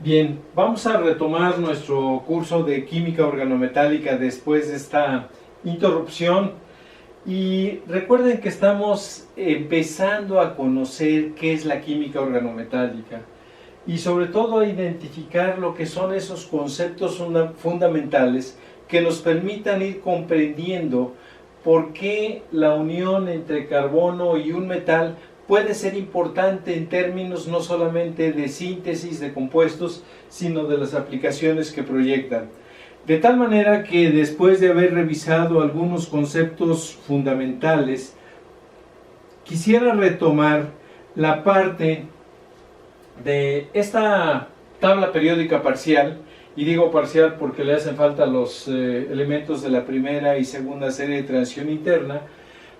Bien, vamos a retomar nuestro curso de química organometálica después de esta interrupción y recuerden que estamos empezando a conocer qué es la química organometálica y sobre todo a identificar lo que son esos conceptos fundamentales que nos permitan ir comprendiendo por qué la unión entre carbono y un metal puede ser importante en términos no solamente de síntesis de compuestos, sino de las aplicaciones que proyectan. De tal manera que después de haber revisado algunos conceptos fundamentales, quisiera retomar la parte de esta tabla periódica parcial, y digo parcial porque le hacen falta los elementos de la primera y segunda serie de transición interna,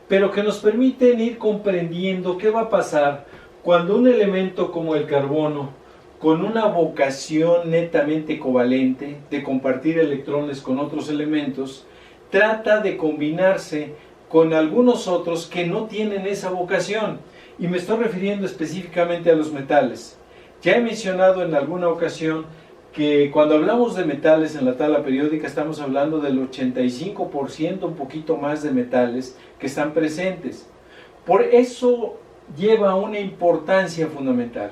pero que nos permiten ir comprendiendo qué va a pasar cuando un elemento como el carbono, con una vocación netamente covalente de compartir electrones con otros elementos, trata de combinarse con algunos otros que no tienen esa vocación, y me estoy refiriendo específicamente a los metales. Ya he mencionado en alguna ocasión que cuando hablamos de metales en la tabla periódica estamos hablando del 85%, un poquito más de metales que están presentes. Por eso lleva una importancia fundamental.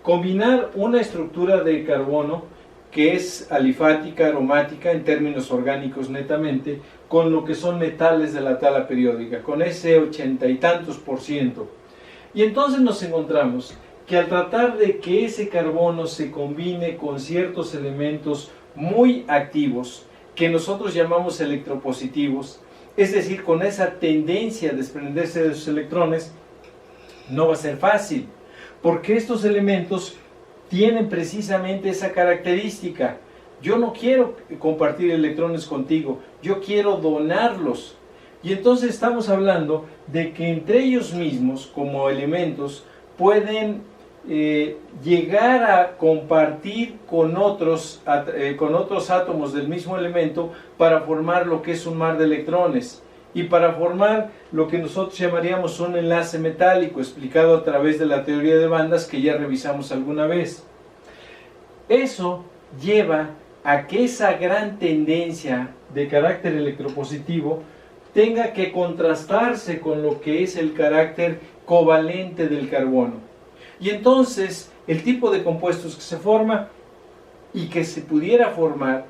Combinar una estructura de carbono que es alifática, aromática en términos orgánicos netamente, con lo que son metales de la tabla periódica, con ese 80 y tantos %. Y entonces nos encontramos que al tratar de que ese carbono se combine con ciertos elementos muy activos, que nosotros llamamos electropositivos, es decir, con esa tendencia a desprenderse de sus electrones, no va a ser fácil, porque estos elementos tienen precisamente esa característica. Yo no quiero compartir electrones contigo, yo quiero donarlos. Y entonces estamos hablando de que entre ellos mismos, como elementos, pueden llegar a compartir con otros átomos del mismo elemento para formar lo que es un mar de electrones y para formar lo que nosotros llamaríamos un enlace metálico, explicado a través de la teoría de bandas que ya revisamos alguna vez. Eso lleva a que esa gran tendencia de carácter electropositivo tenga que contrastarse con lo que es el carácter covalente del carbono. Y entonces el tipo de compuestos que se forma y que se pudiera formar,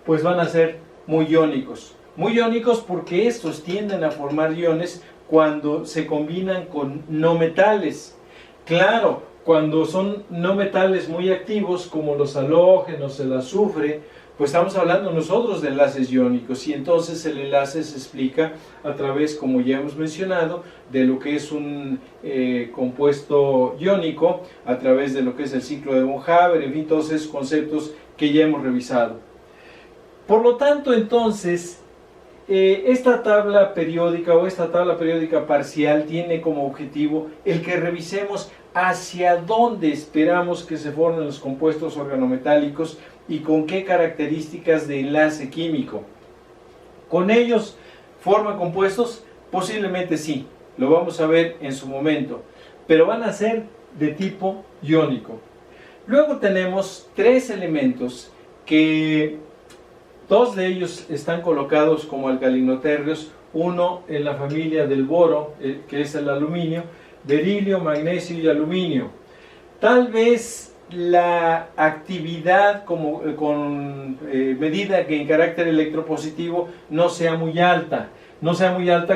pues van a ser muy iónicos. Muy iónicos porque estos tienden a formar iones cuando se combinan con no metales. Claro, cuando son no metales muy activos como los halógenos, el azufre, pues estamos hablando nosotros de enlaces iónicos, y entonces el enlace se explica a través, como ya hemos mencionado, de lo que es un compuesto iónico, a través de lo que es el ciclo de von Haber, en fin, todos esos conceptos que ya hemos revisado. Por lo tanto, entonces, esta tabla periódica o esta tabla periódica parcial tiene como objetivo el que revisemos hacia dónde esperamos que se formen los compuestos organometálicos y con qué características de enlace químico. ¿Con ellos forman compuestos? Posiblemente sí, lo vamos a ver en su momento, pero van a ser de tipo iónico. Luego tenemos tres elementos que dos de ellos están colocados como alcalinotérreos, uno en la familia del boro, que es el aluminio, berilio, magnesio y aluminio. Tal vez la actividad con medida que en carácter electropositivo no sea muy alta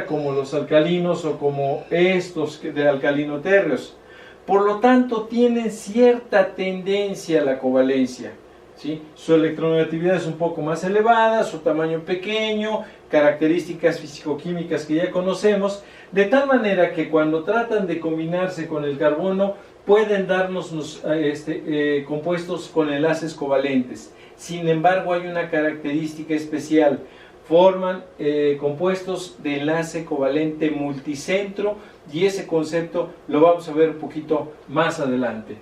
como los alcalinos o como estos de alcalinotérreos. Por lo tanto, tienen cierta tendencia a la covalencia, ¿sí? Su electronegatividad es un poco más elevada, su tamaño pequeño, características físico-químicas que ya conocemos, de tal manera que cuando tratan de combinarse con el carbono pueden darnos compuestos con enlaces covalentes. Sin embargo, hay una característica especial: forman compuestos de enlace covalente multicentro, y ese concepto lo vamos a ver un poquito más adelante.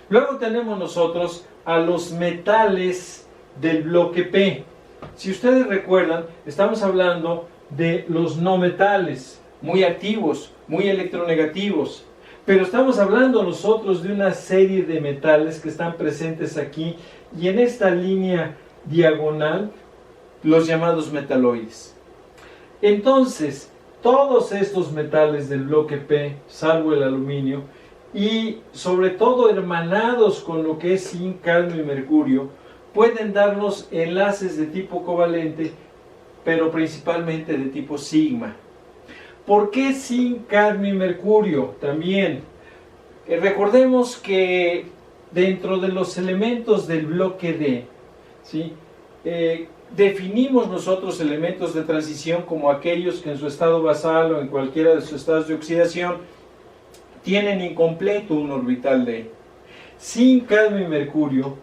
Luego tenemos nosotros a los metales del bloque P. Si ustedes recuerdan, estamos hablando de los no metales, muy activos, muy electronegativos. Pero estamos hablando nosotros de una serie de metales que están presentes aquí y en esta línea diagonal, los llamados metaloides. Entonces, todos estos metales del bloque P, salvo el aluminio, y sobre todo hermanados con lo que es zinc, cadmio y mercurio, pueden darnos enlaces de tipo covalente, pero principalmente de tipo sigma. ¿Por qué zinc, cadmio y mercurio? También recordemos que dentro de los elementos del bloque D, ¿sí? Definimos nosotros elementos de transición como aquellos que en su estado basal o en cualquiera de sus estados de oxidación tienen incompleto un orbital D. Zinc, cadmio y mercurio,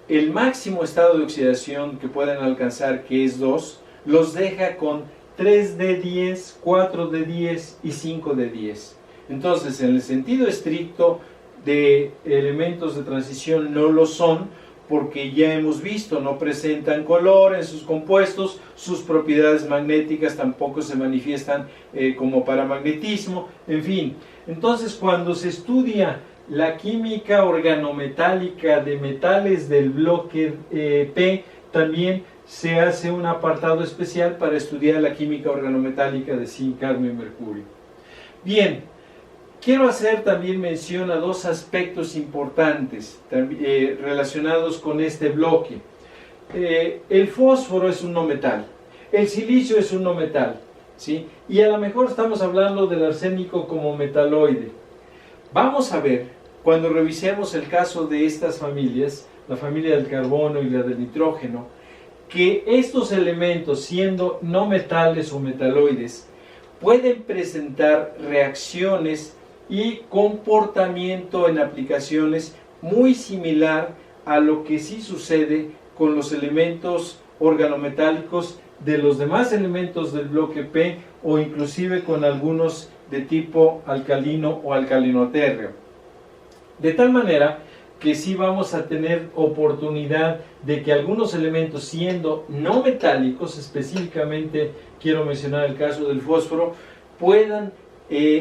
el máximo estado de oxidación que pueden alcanzar, que es 2, los deja con 3D10, 4D10 y 5D10. Entonces, en el sentido estricto de elementos de transición no lo son, porque ya hemos visto, no presentan color en sus compuestos, sus propiedades magnéticas tampoco se manifiestan como paramagnetismo, en fin. Entonces, cuando se estudia la química organometálica de metales del bloque P, también se hace un apartado especial para estudiar la química organometálica de zinc, cadmio y mercurio. Bien, quiero hacer también mención a dos aspectos importantes relacionados con este bloque. El fósforo es un no metal, el silicio es un no metal, ¿sí? Y a lo mejor estamos hablando del arsénico como metaloide. Vamos a ver, cuando revisemos el caso de estas familias, la familia del carbono y la del nitrógeno, que estos elementos, siendo no metales o metaloides, pueden presentar reacciones y comportamiento en aplicaciones muy similar a lo que sí sucede con los elementos organometálicos de los demás elementos del bloque P o inclusive con algunos de tipo alcalino o alcalinotérreo. De tal manera que sí vamos a tener oportunidad de que algunos elementos, siendo no metálicos, específicamente quiero mencionar el caso del fósforo, puedan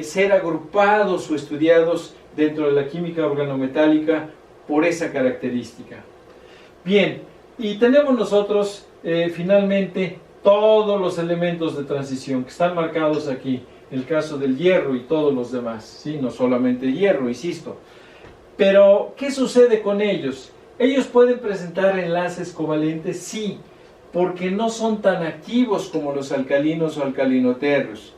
ser agrupados o estudiados dentro de la química organometálica por esa característica. Bien, y tenemos nosotros finalmente todos los elementos de transición que están marcados aquí, el caso del hierro y todos los demás, ¿sí? No solamente hierro, insisto. Pero, ¿qué sucede con ellos? ¿Ellos pueden presentar enlaces covalentes? Sí, porque no son tan activos como los alcalinos o alcalinotérreos.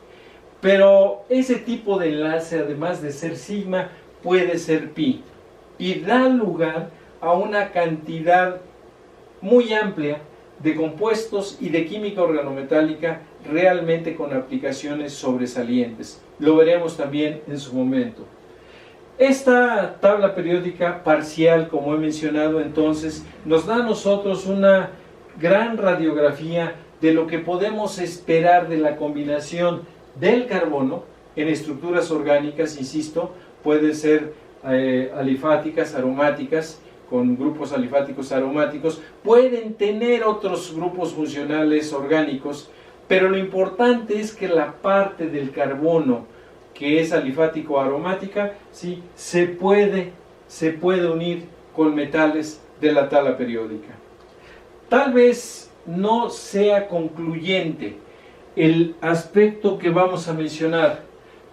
Pero ese tipo de enlace, además de ser sigma, puede ser pi. Y da lugar a una cantidad muy amplia de compuestos y de química organometálica realmente con aplicaciones sobresalientes. Lo veremos también en su momento. Esta tabla periódica parcial, como he mencionado entonces, nos da a nosotros una gran radiografía de lo que podemos esperar de la combinación del carbono en estructuras orgánicas, insisto, pueden ser alifáticas, aromáticas, con grupos alifáticos aromáticos, pueden tener otros grupos funcionales orgánicos, pero lo importante es que la parte del carbono que es alifático aromática, ¿sí? se puede unir con metales de la tabla periódica. Tal vez no sea concluyente el aspecto que vamos a mencionar,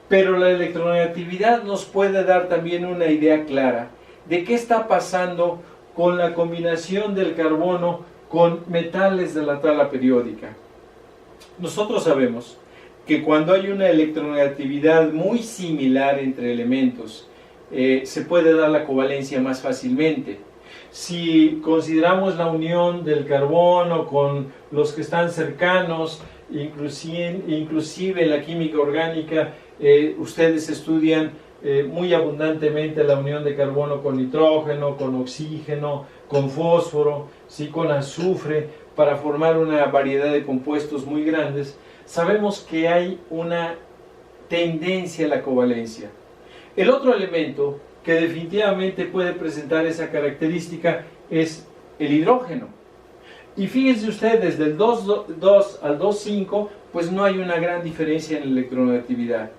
pero la electronegatividad nos puede dar también una idea clara de qué está pasando con la combinación del carbono con metales de la tabla periódica. Nosotros sabemos que cuando hay una electronegatividad muy similar entre elementos, se puede dar la covalencia más fácilmente. Si consideramos la unión del carbono con los que están cercanos, inclusive en la química orgánica, ustedes estudian muy abundantemente la unión de carbono con nitrógeno, con oxígeno, con fósforo, ¿sí? Con azufre, para formar una variedad de compuestos muy grandes. Sabemos que hay una tendencia a la covalencia. El otro elemento que definitivamente puede presentar esa característica es el hidrógeno. Y fíjense ustedes, del 2,2 al 2,5, pues no hay una gran diferencia en la electronegatividad.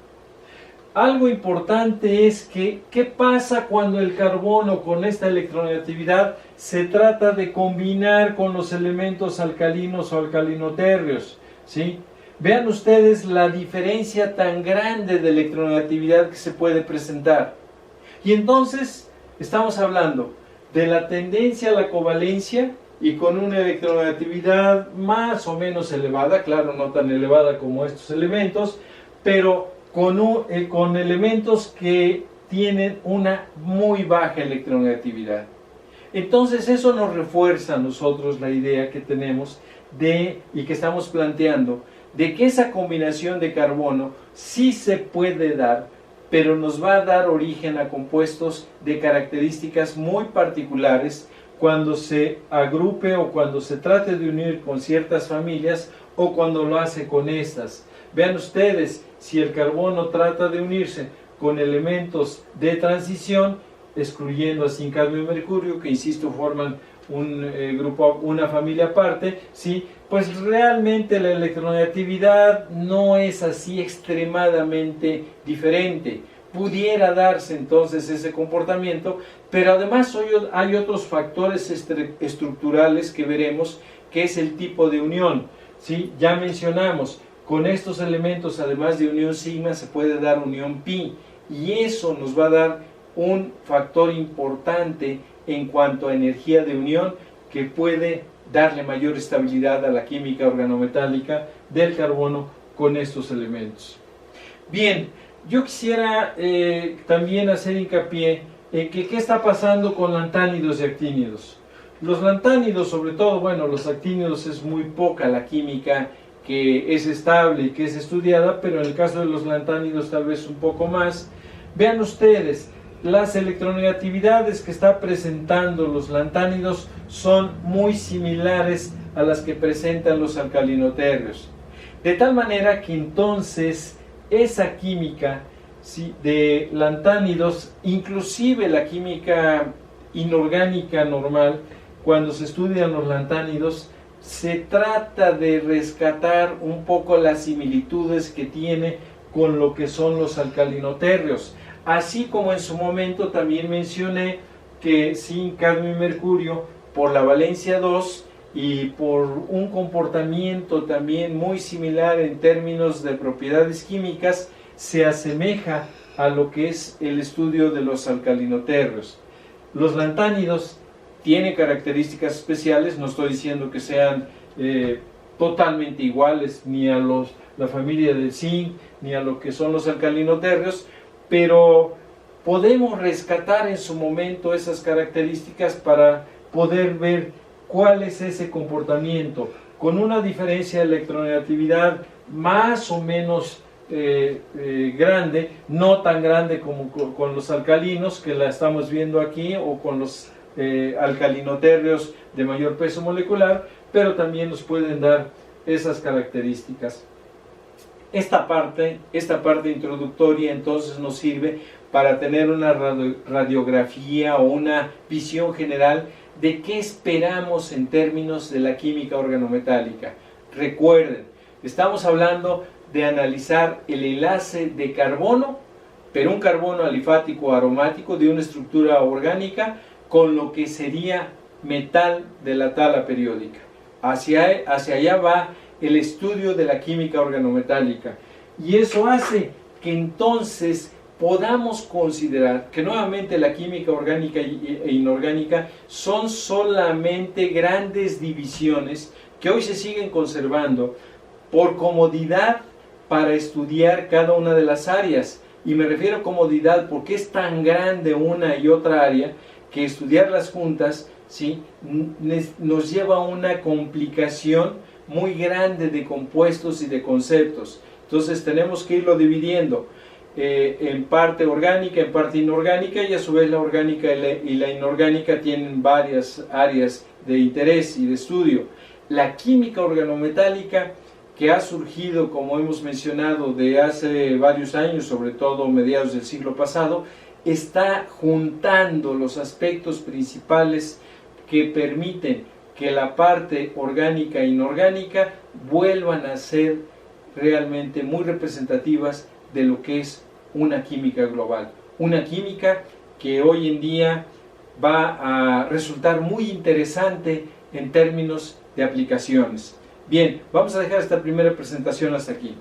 algo importante es que, ¿qué pasa cuando el carbono con esta electronegatividad se trata de combinar con los elementos alcalinos o alcalinotérreos? ¿Sí? Vean ustedes la diferencia tan grande de electronegatividad que se puede presentar. Y entonces estamos hablando de la tendencia a la covalencia y con una electronegatividad más o menos elevada, claro, no tan elevada como estos elementos, pero con elementos que tienen una muy baja electronegatividad. Entonces eso nos refuerza a nosotros la idea que tenemos y que estamos planteando de que esa combinación de carbono sí se puede dar, pero nos va a dar origen a compuestos de características muy particulares cuando se agrupe o cuando se trate de unir con ciertas familias o cuando lo hace con estas. Vean ustedes, si el carbono trata de unirse con elementos de transición, excluyendo a zinc, cadmio y mercurio, que insisto forman un grupo, una familia aparte, ¿sí? Pues realmente la electronegatividad no es así extremadamente diferente. Pudiera darse entonces ese comportamiento, pero además hay otros factores estructurales que veremos, que es el tipo de unión, ¿sí? Ya mencionamos, con estos elementos, además de unión sigma, se puede dar unión pi, y eso nos va a dar un factor importante en cuanto a energía de unión que puede darle mayor estabilidad a la química organometálica del carbono con estos elementos. Bien, yo quisiera también hacer hincapié en que qué está pasando con lantánidos y actínidos. Los lantánidos, sobre todo, bueno, los actínidos es muy poca la química que es estable y que es estudiada, pero en el caso de los lantánidos tal vez un poco más. Vean ustedes, las electronegatividades que está presentando los lantánidos son muy similares a las que presentan los alcalinotérreos. De tal manera que entonces esa química, ¿sí?, de lantánidos, inclusive la química inorgánica normal, cuando se estudian los lantánidos, se trata de rescatar un poco las similitudes que tiene con lo que son los alcalinotérreos. Así como en su momento también mencioné que zinc, cadmio y mercurio, por la valencia 2 y por un comportamiento también muy similar en términos de propiedades químicas, se asemeja a lo que es el estudio de los alcalinotérreos. Los lantánidos tienen características especiales, no estoy diciendo que sean totalmente iguales ni a la familia del zinc, ni a lo que son los alcalinotérreos, pero podemos rescatar en su momento esas características para poder ver cuál es ese comportamiento, con una diferencia de electronegatividad más o menos grande, no tan grande como con los alcalinos, que la estamos viendo aquí, o con los alcalinotérreos de mayor peso molecular, pero también nos pueden dar esas características. Esta parte introductoria entonces nos sirve para tener una radiografía o una visión general de qué esperamos en términos de la química organometálica. Recuerden, estamos hablando de analizar el enlace de carbono, pero un carbono alifático aromático de una estructura orgánica con lo que sería metal de la tabla periódica. Hacia allá va el estudio de la química organometálica, y eso hace que entonces podamos considerar que nuevamente la química orgánica e inorgánica son solamente grandes divisiones que hoy se siguen conservando por comodidad para estudiar cada una de las áreas, y me refiero a comodidad porque es tan grande una y otra área que estudiarlas juntas, ¿sí?, nos lleva a una complicación muy grande de compuestos y de conceptos. Entonces tenemos que irlo dividiendo en parte orgánica, en parte inorgánica, y a su vez la orgánica y la inorgánica tienen varias áreas de interés y de estudio. La química organometálica, que ha surgido, como hemos mencionado, de hace varios años, sobre todo mediados del siglo pasado, está juntando los aspectos principales que permiten que la parte orgánica e inorgánica vuelvan a ser realmente muy representativas de lo que es una química global, una química que hoy en día va a resultar muy interesante en términos de aplicaciones. Bien, vamos a dejar esta primera presentación hasta aquí.